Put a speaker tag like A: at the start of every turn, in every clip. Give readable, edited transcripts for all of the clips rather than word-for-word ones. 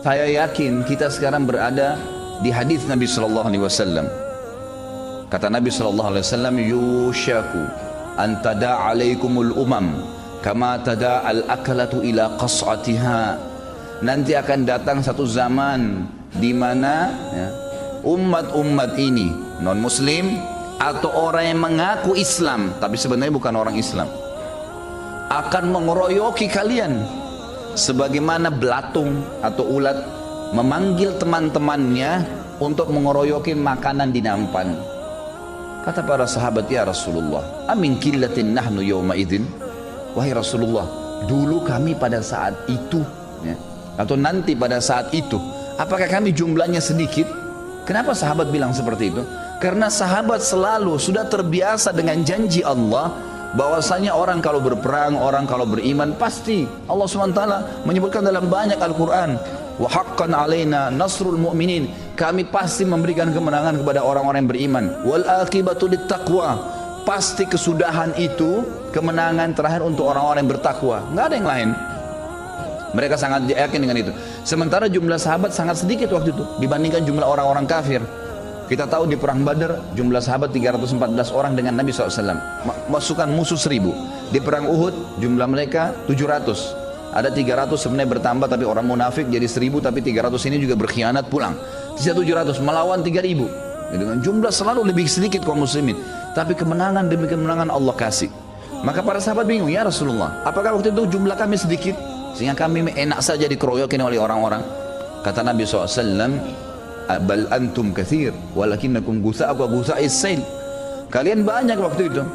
A: Saya yakin kita sekarang berada di hadis Nabi Sallallahu Alaihi Wasallam. Kata Nabi Sallallahu Alaihi Wasallam, "Yushaku an tada' alaikumul umam, kama tada' al-akalatu ila qas'atiha." Nanti akan datang satu zaman di mana umat-umat ini non Muslim atau orang yang mengaku Islam tapi sebenarnya bukan orang Islam akan mengeroyoki kalian sebagaimana belatung atau ulat memanggil teman-temannya untuk mengeroyoki makanan di nampan. Kata para sahabat, "Ya Rasulullah, amin killatin nahnu yawma idzin?" Wahai Rasulullah, dulu kami pada saat itu atau nanti pada saat itu, apakah kami jumlahnya sedikit? Kenapa sahabat bilang seperti itu? Karena sahabat selalu sudah terbiasa dengan janji Allah bahwasanya orang kalau berperang, orang kalau beriman, pasti Allah SWT menyebutkan dalam banyak Al-Quran, wa haqqan alaina nasrul mu'minin, kami pasti memberikan kemenangan kepada orang-orang yang beriman, wal aqibatu littaqwa, pasti kesudahan itu kemenangan terakhir untuk orang-orang yang bertakwa, nggak ada yang lain. Mereka sangat yakin dengan itu. Sementara jumlah sahabat sangat sedikit waktu itu dibandingkan jumlah orang-orang kafir. Kita tahu di perang Badar jumlah sahabat 314 orang dengan Nabi SAW, masukan musuh 1000. Di perang Uhud jumlah mereka 700. Ada 300 sebenarnya bertambah tapi orang munafik jadi 1000, tapi 300 ini juga berkhianat pulang. Sisa 700 melawan 3000. Dengan jumlah selalu lebih sedikit kaum muslimin, tapi kemenangan demi kemenangan Allah kasih. Maka para sahabat bingung, "Ya Rasulullah, apakah waktu itu jumlah kami sedikit sehingga kami enak saja dikeroyokin oleh orang-orang?" Kata Nabi SAW, "Bal antum kathir walakinnakum gutha'u wa gutha'is sail." Kalian banyak waktu itu.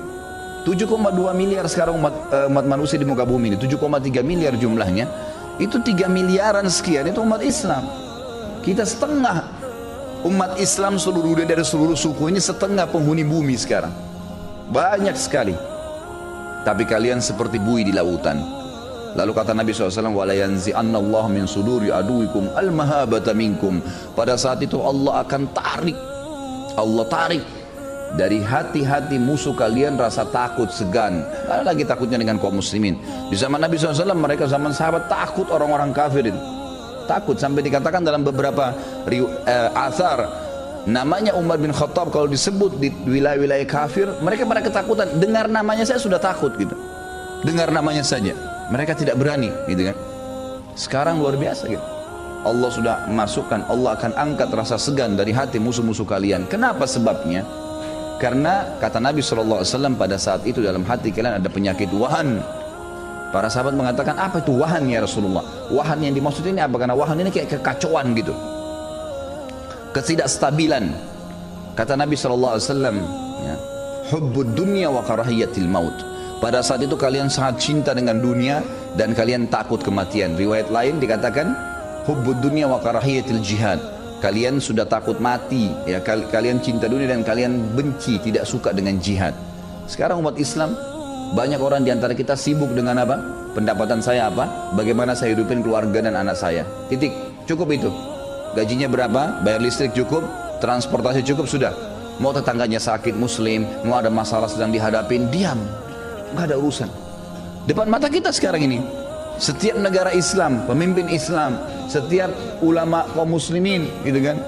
A: 7,2 miliar sekarang umat manusia di muka bumi ini, 7,3 miliar jumlahnya. Itu 3 miliaran sekian itu umat Islam. Kita setengah umat Islam seluruh dunia, dari seluruh suku ini setengah penghuni bumi sekarang. Banyak sekali. Tapi kalian seperti buih di lautan. Lalu kata Nabi SAW, "Wala yanzi'anna Allah min suduri aduwikum al-mahabata minkum." Pada saat itu Allah akan tarik, Allah tarik dari hati-hati musuh kalian rasa takut, segan. Tidak ada lagi takutnya dengan kaum muslimin. Di zaman Nabi SAW, mereka zaman sahabat takut orang-orang kafir itu. Takut sampai dikatakan dalam beberapa athar, namanya Umar bin Khattab kalau disebut di wilayah-wilayah kafir, mereka pada ketakutan. Dengar namanya saya sudah takut gitu. Dengar namanya saja mereka tidak berani gitu kan. Sekarang luar biasa gitu. Allah sudah masukkan, Allah akan angkat rasa segan dari hati musuh-musuh kalian. Kenapa sebabnya? Karena kata Nabi SAW pada saat itu dalam hati kalian ada penyakit wahan. Para sahabat mengatakan, "Apa itu wahan ya Rasulullah?" Wahan yang dimaksud ini apa? Karena wahan ini kayak kekacauan gitu, ketidakstabilan. Kata Nabi SAW, hubbud dunya wa karahiyatil maut. Pada saat itu kalian sangat cinta dengan dunia dan kalian takut kematian. Riwayat lain dikatakan hubbud dunya wa karahiyatil jihad. Kalian sudah takut mati, ya, kalian cinta dunia dan kalian benci, tidak suka dengan jihad. Sekarang umat Islam, banyak orang di antara kita sibuk dengan apa? Pendapatan saya apa? Bagaimana saya hidupin keluarga dan anak saya. Titik. Cukup itu. Gajinya berapa? Bayar listrik cukup, transportasi cukup, sudah. Mau tetangganya sakit muslim, mau ada masalah sedang dihadapin, diam. Nggak ada urusan. Depan mata kita sekarang ini, setiap negara Islam, pemimpin Islam, setiap ulama kaum muslimin gitu kan,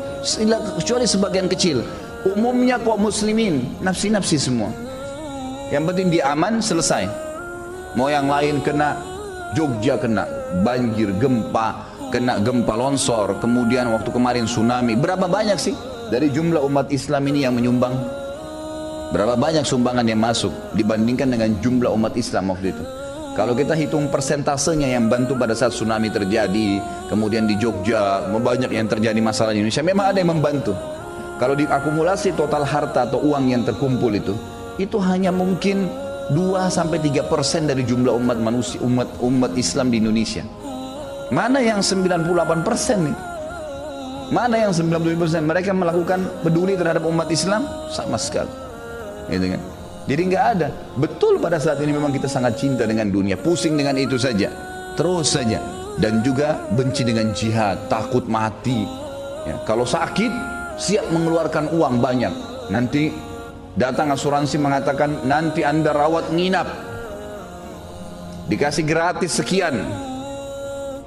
A: kecuali sebagian kecil, umumnya kaum muslimin nafsi-nafsi semua. Yang penting dia aman, selesai. Mau yang lain kena, Jogja kena banjir, gempa, kena gempa longsor, kemudian waktu kemarin tsunami. Berapa banyak sih dari jumlah umat Islam ini yang menyumbang? Berapa banyak sumbangan yang masuk dibandingkan dengan jumlah umat Islam waktu itu? Kalau kita hitung persentasenya yang bantu pada saat tsunami terjadi, kemudian di Jogja, banyak yang terjadi masalah di Indonesia, memang ada yang membantu. Kalau diakumulasi total harta atau uang yang terkumpul itu hanya mungkin 2-3% dari jumlah umat manusia, umat Islam di Indonesia. Mana yang 98% nih? Mana yang 97%? Mereka melakukan peduli terhadap umat Islam? Sama sekali. Gitu kan? Jadi nggak ada. Betul pada saat ini memang kita sangat cinta dengan dunia, pusing dengan itu saja, terus saja, dan juga benci dengan jihad, takut mati. Ya, kalau sakit siap mengeluarkan uang banyak. Nanti datang asuransi mengatakan nanti Anda rawat nginap, dikasih gratis sekian.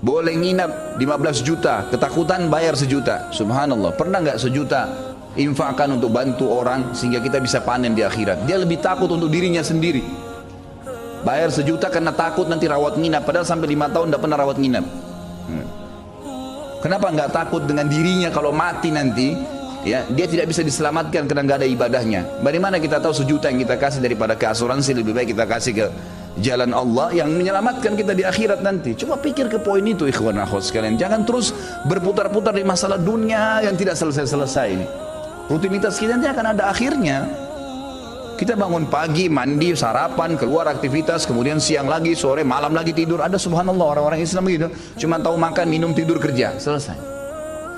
A: Boleh nginap 15 juta, ketakutan bayar 1 juta. Subhanallah, pernah nggak 1 juta infakkan untuk bantu orang sehingga kita bisa panen di akhirat? Dia lebih takut untuk dirinya sendiri. Bayar 1 juta karena takut nanti rawat nginap, padahal sampai 5 tahun tidak pernah rawat nginap. Kenapa nggak takut dengan dirinya kalau mati nanti? Ya, dia tidak bisa diselamatkan karena nggak ada ibadahnya. Dari mana kita tahu 1 juta yang kita kasih daripada ke asuransi, lebih baik kita kasih ke jalan Allah yang menyelamatkan kita di akhirat nanti. Coba pikir ke poin itu, ikhwan akhwat sekalian. Jangan terus berputar-putar di masalah dunia yang tidak selesai-selesai ini. Rutinitas kita nanti akan ada akhirnya. Kita bangun pagi, mandi, sarapan, keluar aktivitas, kemudian siang lagi, sore, malam lagi tidur. Ada subhanallah orang-orang Islam begitu, cuma tahu makan, minum, tidur, kerja, selesai.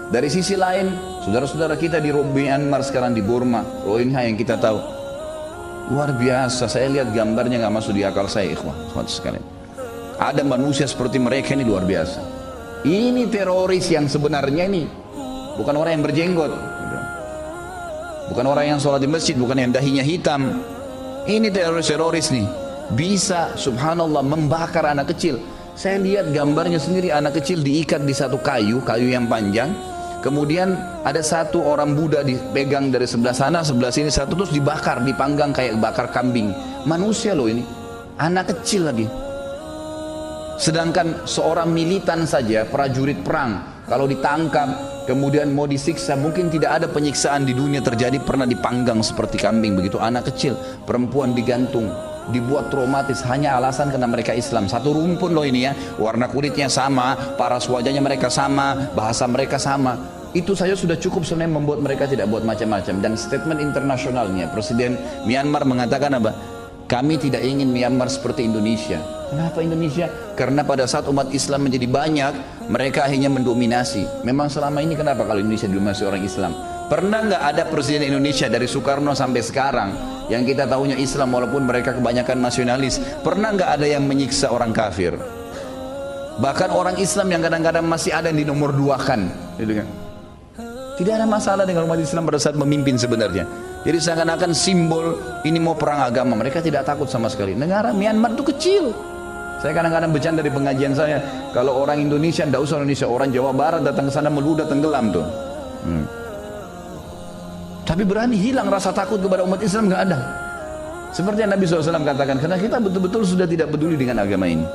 A: Dari sisi lain, saudara-saudara kita di Myanmar sekarang, di Burma, Rohingya yang kita tahu, luar biasa. Saya lihat gambarnya nggak masuk di akal saya, ikhwan sekalian. Ada manusia seperti mereka ini luar biasa. Ini teroris yang sebenarnya ini, bukan orang yang berjenggot, bukan orang yang sholat di masjid, bukan yang dahinya hitam. Ini teroris-teroris nih, bisa subhanallah membakar anak kecil. Saya lihat gambarnya sendiri, anak kecil diikat di satu kayu yang panjang. Kemudian ada satu orang Buddha dipegang dari sebelah sana, sebelah sini satu, terus dibakar, dipanggang kayak bakar kambing. Manusia loh ini, anak kecil lagi. Sedangkan seorang militan saja, prajurit perang, kalau ditangkap kemudian mau disiksa, mungkin tidak ada penyiksaan di dunia terjadi pernah dipanggang seperti kambing begitu. Anak kecil, perempuan digantung, dibuat traumatis hanya alasan karena mereka Islam. Satu rumpun loh ini ya, warna kulitnya sama, paras wajahnya mereka sama, bahasa mereka sama. Itu saja sudah cukup sebenarnya membuat mereka tidak buat macam-macam. Dan statement internasionalnya, Presiden Myanmar mengatakan apa? Kami tidak ingin Myanmar seperti Indonesia. Kenapa Indonesia? Karena pada saat umat Islam menjadi banyak, mereka akhirnya mendominasi. Memang selama ini kenapa kalau Indonesia didominasi orang Islam? Pernah nggak ada Presiden Indonesia dari Soekarno sampai sekarang yang kita tahunya Islam walaupun mereka kebanyakan nasionalis? Pernah nggak ada yang menyiksa orang kafir? Bahkan orang Islam yang kadang-kadang masih ada yang di nomor 2 kan, gitu kan? Tidak ada masalah dengan umat Islam pada saat memimpin sebenarnya. Jadi seakan-akan simbol ini mau perang agama, mereka tidak takut sama sekali. Negara Myanmar itu kecil. Saya kadang-kadang bercanda di pengajian saya, kalau orang Indonesia, tidak usah Indonesia, orang Jawa Barat datang ke sana meludah tenggelam tuh. Tapi berani hilang rasa takut kepada umat Islam, nggak ada. Seperti yang Nabi SAW katakan, karena kita betul-betul sudah tidak peduli dengan agama ini.